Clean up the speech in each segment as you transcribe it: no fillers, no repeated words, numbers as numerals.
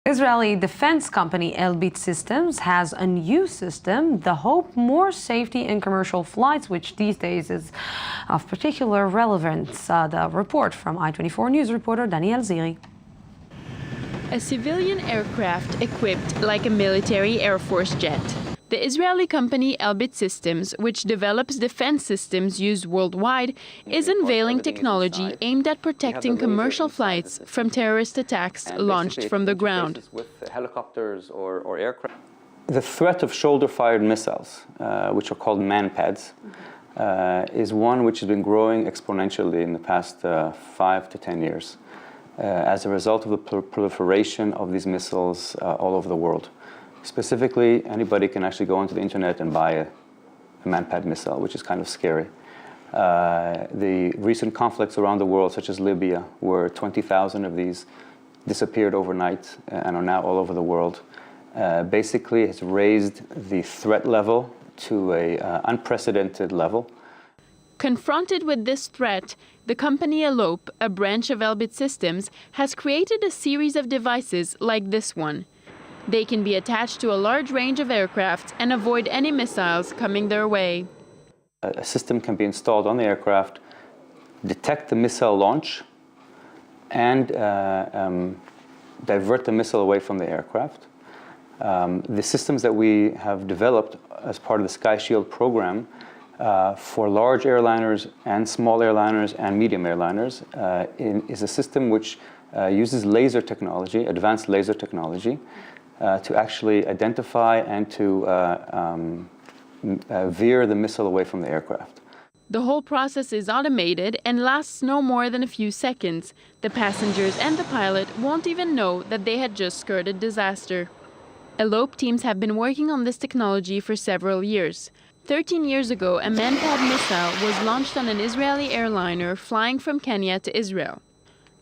Israeli defense company Elbit Systems has a new system, the hope more safety in commercial flights, which these days is of particular relevance. The report from i24news reporter Daniel Ziri. A civilian aircraft equipped like a military Air Force jet. The Israeli company Elbit Systems, which develops defense systems used worldwide, is unveiling technology aimed at protecting commercial flights from terrorist attacks launched from the ground. With helicopters or aircraft. The threat of shoulder-fired missiles, which are called manpads, is one which has been growing exponentially in the past 5 to 10 years as a result of the proliferation of these missiles all over the world. Specifically, anybody can actually go onto the internet and buy a manpad missile, which is kind of scary. The recent conflicts around the world, such as Libya, where 20,000 of these disappeared overnight and are now all over the world, basically has raised the threat level to an unprecedented level. Confronted with this threat, the company Elbit, a branch of Elbit Systems, has created a series of devices like this one. They can be attached to a large range of aircraft and avoid any missiles coming their way. A system can be installed on the aircraft, detect the missile launch, and divert the missile away from the aircraft. The systems that we have developed as part of the Sky Shield program for large airliners and small airliners and medium airliners is a system which uses laser technology, advanced laser technology, to actually identify and to veer the missile away from the aircraft. The whole process is automated and lasts no more than a few seconds. The passengers and the pilot won't even know that they had just skirted disaster. Elbit teams have been working on this technology for several years. 13 years ago, a manpad missile was launched on an Israeli airliner flying from Kenya to Israel.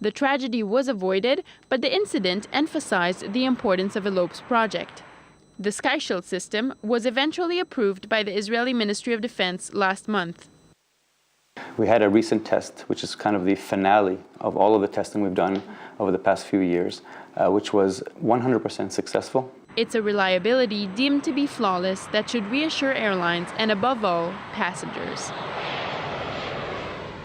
The tragedy was avoided, but the incident emphasized the importance of Elbit's project. The Sky Shield system was eventually approved by the Israeli Ministry of Defense last month. We had a recent test, which is kind of the finale of all of the testing we've done over the past few years, which was 100% successful. It's a reliability deemed to be flawless that should reassure airlines and, above all, passengers.